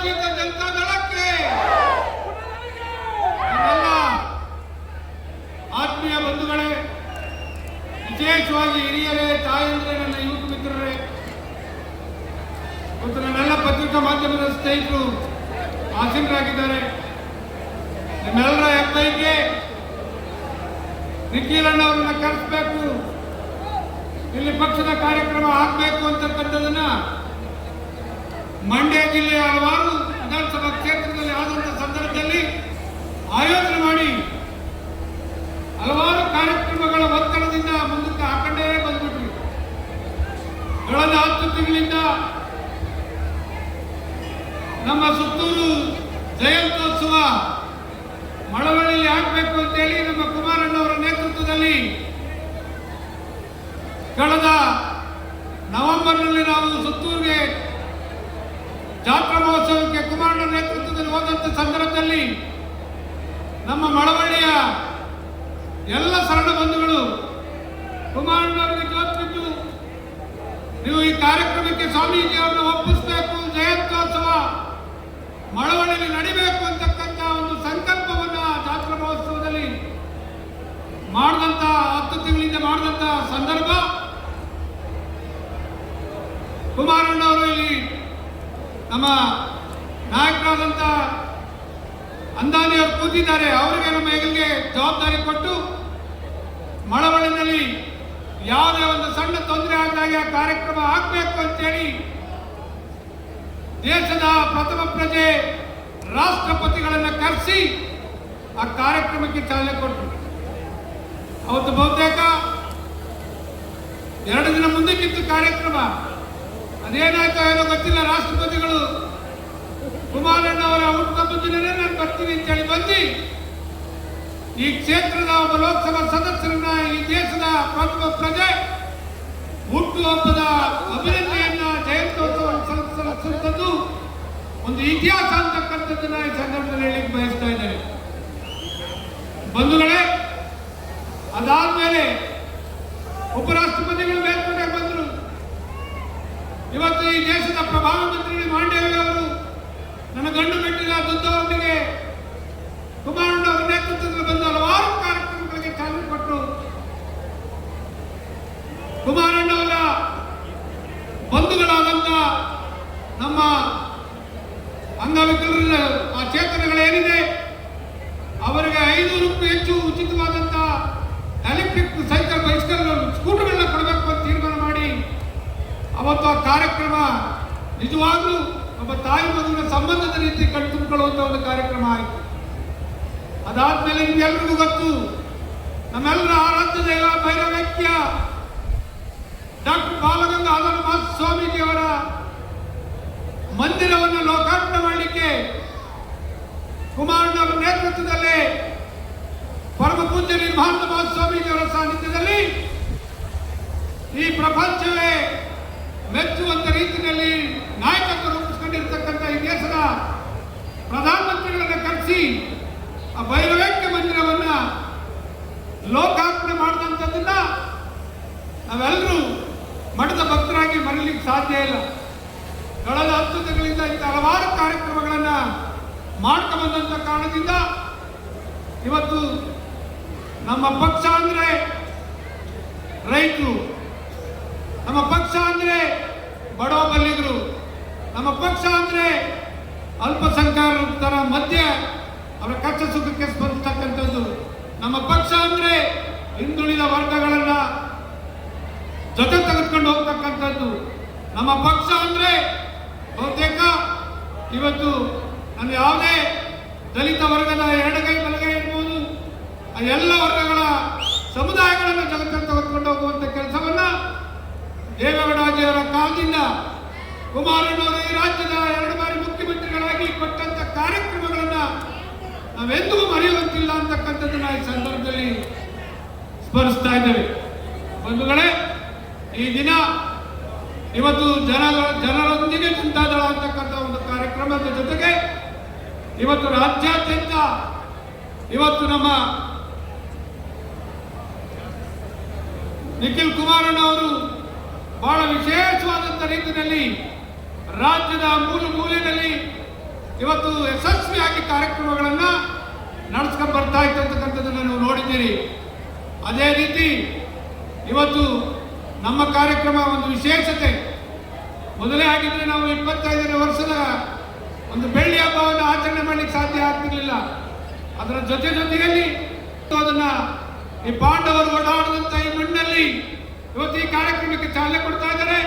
ಭಾರತೀಯ ಜನತಾ ದಳಕ್ಕೆ, ನನ್ನೆಲ್ಲ ಆತ್ಮೀಯ ಬಂಧುಗಳೇ, ವಿಶೇಷವಾಗಿ ಹಿರಿಯರೇ, ತಾಯಂದ್ರೆ, ನನ್ನ ಯುವಕ ಮಿತ್ರರೇ ಮತ್ತು ನನ್ನೆಲ್ಲ ಪತ್ರಿಕಾ ಮಾಧ್ಯಮದ ಸ್ನೇಹಿತರು ಆಸೀನರಾಗಿದ್ದಾರೆ. ನಿಮ್ಮೆಲ್ಲರ ಹೆಬ್ಬೈಗೆ ನಿಖಿಲಣ್ಣವರನ್ನ ಕರೆಸಬೇಕು, ಇಲ್ಲಿ ಪಕ್ಷದ ಕಾರ್ಯಕ್ರಮ ಆಗಬೇಕು ಅಂತಕ್ಕಂಥದನ್ನ ಮಂಡ್ಯ ಜಿಲ್ಲೆಯ ಹಲವಾರು ವಿಧಾನಸಭಾ ಕ್ಷೇತ್ರದಲ್ಲಿ ಆದಂಥ ಸಂದರ್ಭದಲ್ಲಿ ಆಯೋಜನೆ ಮಾಡಿ ಹಲವಾರು ಕಾರ್ಯಕ್ರಮಗಳ ಒತ್ತಡದಿಂದ ಮುಂದಕ್ಕೆ ಹಾಕೊಂಡೇ ಬಂದ್ಬಿಟ್ವಿ. ಕಳೆದ 10 ತಿಂಗಳಿಂದ ನಮ್ಮ ಸುತ್ತೂರು ಜಯಂತ್ಯೋತ್ಸವ ಮಳವಳ್ಳಿಯಲ್ಲಿ ಆಗಬೇಕು ಅಂತೇಳಿ ನಮ್ಮ ಕುಮಾರಣ್ಣವರ ನೇತೃತ್ವದಲ್ಲಿ ಕಳೆದ ನವೆಂಬರ್ನಲ್ಲಿ ನಾವು ಸುತ್ತೂರಿಗೆ ಜಾತ್ರಾ ಮಹೋತ್ಸವಕ್ಕೆ ಕುಮಾರಣ್ಣ ನೇತೃತ್ವದಲ್ಲಿ ಹೋದಂಥ ಸಂದರ್ಭದಲ್ಲಿ ನಮ್ಮ ಮಳವಳ್ಳಿಯ ಎಲ್ಲ ಶರಣ ಬಂಧುಗಳು ಕುಮಾರಣ್ಣವರಿಗೆ ಜೋತ್ಬಿಟ್ಟು ನೀವು ಈ ಕಾರ್ಯಕ್ರಮಕ್ಕೆ ಸ್ವಾಮೀಜಿಯವರನ್ನು ಒಪ್ಪಿಸಬೇಕು, ಜಯಂತ್ಯೋತ್ಸವ ಮಳವಳ್ಳಿಯಲ್ಲಿ ನಡಿಬೇಕು ಅಂತಕ್ಕಂಥ ಒಂದು ಸಂಕಲ್ಪವನ್ನ ಜಾತ್ರಾ ಮಹೋತ್ಸವದಲ್ಲಿ ಮಾಡಿದಂತ 10 ತಿಂಗಳಿಂದ ಮಾಡಿದಂತ ಸಂದರ್ಭ ಕುಮಾರಣ್ಣವರು ಇಲ್ಲಿ ನಮ್ಮ ನಾಯಕರಾದಂಥ ಅಂದಾನಿಯವರು ಕೂತಿದ್ದಾರೆ. ಅವರಿಗೆ ನಮ್ಮ ಹೆಗಲಿಗೆ ಜವಾಬ್ದಾರಿ ಕೊಟ್ಟು ಮಳವಳ್ಳಿನಲ್ಲಿ ಯಾವುದೇ ಒಂದು ಸಣ್ಣ ತೊಂದರೆ ಆಗದಾಗೆ ಆ ಕಾರ್ಯಕ್ರಮ ಆಗಬೇಕು ಅಂತೇಳಿ ದೇಶದ ಪ್ರಥಮ ಪ್ರಜೆ ರಾಷ್ಟ್ರಪತಿಗಳನ್ನು ಕರೆಸಿ ಆ ಕಾರ್ಯಕ್ರಮಕ್ಕೆ ಚಾಲನೆ ಕೊಟ್ಟರು. ಅವತ್ತು ಬಹುತೇಕ 2 ದಿನ ಮುಂದಕ್ಕಿತ್ತು ಕಾರ್ಯಕ್ರಮ. ಅದೇನಾಯ್ತೋ ಏನೋ ಗೊತ್ತಿಲ್ಲ, ರಾಷ್ಟ್ರಪತಿಗಳು ಕುಮಾರಣ್ಣವರ ಹುಟ್ಟುಹಬ್ಬದ ದಿನನೇ ನಾನು ಬರ್ತೀನಿ ಅಂತೇಳಿ ಬಂದು ಈ ಕ್ಷೇತ್ರದ ಒಬ್ಬ ಲೋಕಸಭಾ ಸದಸ್ಯರನ್ನ, ಈ ದೇಶದ ಪ್ರಥಮ ಪ್ರಜೆ ಹುಟ್ಟುಹಬ್ಬದ ಅಭಿನಂದನೆಯನ್ನ ಜಯಂತ್ಯೋತ್ಸವ ಸಲ್ಲಿಸುವಂಥದ್ದು ಒಂದು ಇತಿಹಾಸ ಅಂತಕ್ಕಂಥದ್ದನ್ನ ಈ ಸಂದರ್ಭದಲ್ಲಿ ಹೇಳಿಕ್ಕೆ ಬಯಸ್ತಾ ಇದ್ದೇನೆ. ಬಂಧುಗಳೇ, ಅದಾದ್ಮೇಲೆ ಉಪರಾಷ್ಟ್ರಪತಿಗಳು ಮೇಲ್ಕೋಟೆಗೆ ಬಂದರು. ಇವತ್ತು ಈ ದೇಶದ ಪ್ರಧಾನಮಂತ್ರಿ ಮಾಂಡವ್ಯ ಅವರು ನನ್ನ ಗಂಡು ಮೆಟ್ಟಿದ ದುದ್ದವರಿಗೆ ಕುಮಾರಣ್ಣವರ ನೇತೃತ್ವದಲ್ಲಿ ಬಂದು ಹಲವಾರು ಕಾರ್ಯಕ್ರಮಗಳಿಗೆ ಚಾಲನೆ ಕೊಟ್ಟರು. ಕುಮಾರಣ್ಣವರ ಬಂಧುಗಳಾದಂಥ ನಮ್ಮ ಅಂಗವಿಕಲರ ಆ ಚೇತನಗಳೇನಿದೆ ಅವರಿಗೆ 500ಕ್ಕೂ ಹೆಚ್ಚು ಉಚಿತವಾದಂಥ ಎಲೆಕ್ಟ್ರಿಕ್ ಸೈಕಲ್, ಬೈಸ್ಕಲ್, ಸ್ಕೂಟರ್ಗಳನ್ನ ಕೊಡಬೇಕು ಅಂತ ತೀರ್ಮಾನ ಮಾಡಿ ಅವತ್ತು ಆ ಕಾರ್ಯಕ್ರಮ ನಿಜವಾಗ್ಲೂ ಒಬ್ಬ ತಾಯಿ ಮಗುವಿನ ಸಂಬಂಧದ ರೀತಿ ಕಣ್ತುಂಬಿಕೊಳ್ಳುವಂಥ ಒಂದು ಕಾರ್ಯಕ್ರಮ ಆಯಿತು. ಅದಾದ್ಮೇಲೆ ನಿಮ್ಗೆಲ್ರಿಗೂ ಗೊತ್ತು, ನಮ್ಮೆಲ್ಲರ ಆರಾಧ್ಯ ದೈವ ಭೈರವೇಕ್ಯ ಡಾಕ್ಟರ್ ಬಾಲಗಂಗಾಧರ ಸ್ವಾಮೀಜಿಯವರ ಮಂದಿರವನ್ನು ಲೋಕಾರ್ಪಣೆ ಮಾಡಲಿಕ್ಕೆ ಕುಮಾರಣ್ಣವರ ನೇತೃತ್ವದಲ್ಲಿ ಪರಮ ಪೂಜ್ಯ ನಿರ್ಮಲಾನಂದ ಸ್ವಾಮೀಜಿಯವರ ಸಾನ್ನಿಧ್ಯದಲ್ಲಿ ಈ ಪ್ರಪಂಚವೇ ಮೆಚ್ಚುವಂತ ರೀತಿಯಲ್ಲಿ ನಾಯಕತ್ವ ರೂಪಿಸಿಕೊಂಡಿರ್ತಕ್ಕಂಥ ಈ ದೇಶದ ಪ್ರಧಾನಮಂತ್ರಿಗಳನ್ನ ಕರೆಸಿ ಆ ಭೈರವೇಕ್ಯ ಮಂದಿರವನ್ನ ಲೋಕಾರ್ಪಣೆ ಮಾಡಿದಂಥದ್ದನ್ನ ನಾವೆಲ್ಲರೂ ಮಠದ ಭಕ್ತರಾಗಿ ಮರೀಲಿಕ್ಕೆ ಸಾಧ್ಯ ಇಲ್ಲ. ಕಳೆದ 10 ತಿಂಗಳಿಂದ ಇಂಥ ಹಲವಾರು ಕಾರ್ಯಕ್ರಮಗಳನ್ನ ಮಾಡ್ಕೊಂಬಂದಂಥ ಕಾರಣದಿಂದ ಇವತ್ತು ನಮ್ಮ ಪಕ್ಷ ಅಂದ್ರೆ ರೈತರು, ನಮ್ಮ ಪಕ್ಷ ಅಂದ್ರೆ ಬಡವ ಬಲ್ಲಿಗರು, ನಮ್ಮ ಪಕ್ಷ ಅಂದ್ರೆ ಅಲ್ಪಸಂಖ್ಯಾತರ ಮಧ್ಯೆ ಅವರ ಕಷ್ಟ ಸುಖಕ್ಕೆ ಸ್ಪಂದಿಸ್ತಕ್ಕಂಥದ್ದು, ನಮ್ಮ ಪಕ್ಷ ಅಂದ್ರೆ ಹಿಂದುಳಿದ ವರ್ಗಗಳನ್ನ ಜೊತೆ ತೆಗೆದುಕೊಂಡು ಹೋಗ್ತಕ್ಕಂಥದ್ದು, ನಮ್ಮ ಪಕ್ಷ ಅಂದ್ರೆ ಬಹುತೇಕ ಇವತ್ತು ನನ್ನ ಯಾವುದೇ ದಲಿತ ವರ್ಗದ ಎಡಗೈ ಬಲಗೈ ಇರ್ಬೋದು ಆ ಎಲ್ಲ ವರ್ಗಗಳ ಸಮುದಾಯಗಳನ್ನು ಜಗತ್ತನ್ನು ತೆಗೆದುಕೊಂಡು ಹೋಗುವಂತ ಕೆಲಸವನ್ನ ದೇವೇಗೌಡಜಿಯವರ ಕಾಲದಿಂದ ಕುಮಾರಣ್ಣವರು ಈ ರಾಜ್ಯದ 2 ಬಾರಿ ಮುಖ್ಯಮಂತ್ರಿಗಳಾಗಿ ಕೊಟ್ಟಂತ ಕಾರ್ಯಕ್ರಮಗಳನ್ನ ನಾವೆಂದೂ ಮರೆಯುವಂತಿಲ್ಲ ಅಂತಕ್ಕಂಥದ್ದನ್ನ ಈ ಸಂದರ್ಭದಲ್ಲಿ ಸ್ಮರಿಸ್ತಾ ಇದ್ದೇವೆ. ಬಂಧುಗಳೇ, ಈ ದಿನ ಇವತ್ತು ಜನರೊಂದಿಗೆ ಜನತಾದಳ ಅಂತಕ್ಕಂಥ ಒಂದು ಕಾರ್ಯಕ್ರಮದ ಜೊತೆಗೆ ಇವತ್ತು ರಾಜ್ಯಾದ್ಯಂತ ಇವತ್ತು ನಮ್ಮ ನಿಖಿಲ್ ಕುಮಾರಣ್ಣ ಅವರು ಬಹಳ ವಿಶೇಷವಾದಂಥ ರೀತಿಯಲ್ಲಿ ರಾಜ್ಯದ ಮೂಲೆಯಲ್ಲಿ ಇವತ್ತು ಯಶಸ್ವಿಯಾಗಿ ಕಾರ್ಯಕ್ರಮಗಳನ್ನು ನಡೆಸ್ಕೊಂಡು ಬರ್ತಾ ಇತ್ತು ಅಂತಕ್ಕಂಥದ್ದನ್ನು ನೀವು ನೋಡಿದ್ದೀರಿ. ಅದೇ ರೀತಿ ಇವತ್ತು ನಮ್ಮ ಕಾರ್ಯಕ್ರಮ ಒಂದು ವಿಶೇಷತೆ. ಮೊದಲೇ ಆಗಿದ್ರೆ ನಾವು 25ನೇ ವರ್ಷದ ಒಂದು ಬೆಳ್ಳಿ ಹಬ್ಬವನ್ನು ಆಚರಣೆ ಮಾಡಲಿಕ್ಕೆ ಸಾಧ್ಯ ಆಗ್ತಿರ್ಲಿಲ್ಲ. ಅದರ ಜೊತೆಯಲ್ಲಿ ಅದನ್ನ ಈ ಪಾಂಡವರು ಓಡಾಡಿದಂಥ ಈ ಮಣ್ಣಲ್ಲಿ ಇವತ್ತು ಈ ಕಾರ್ಯಕ್ರಮಕ್ಕೆ ಚಾಲನೆ ಕೊಡ್ತಾ ಇದ್ದಾರೆ.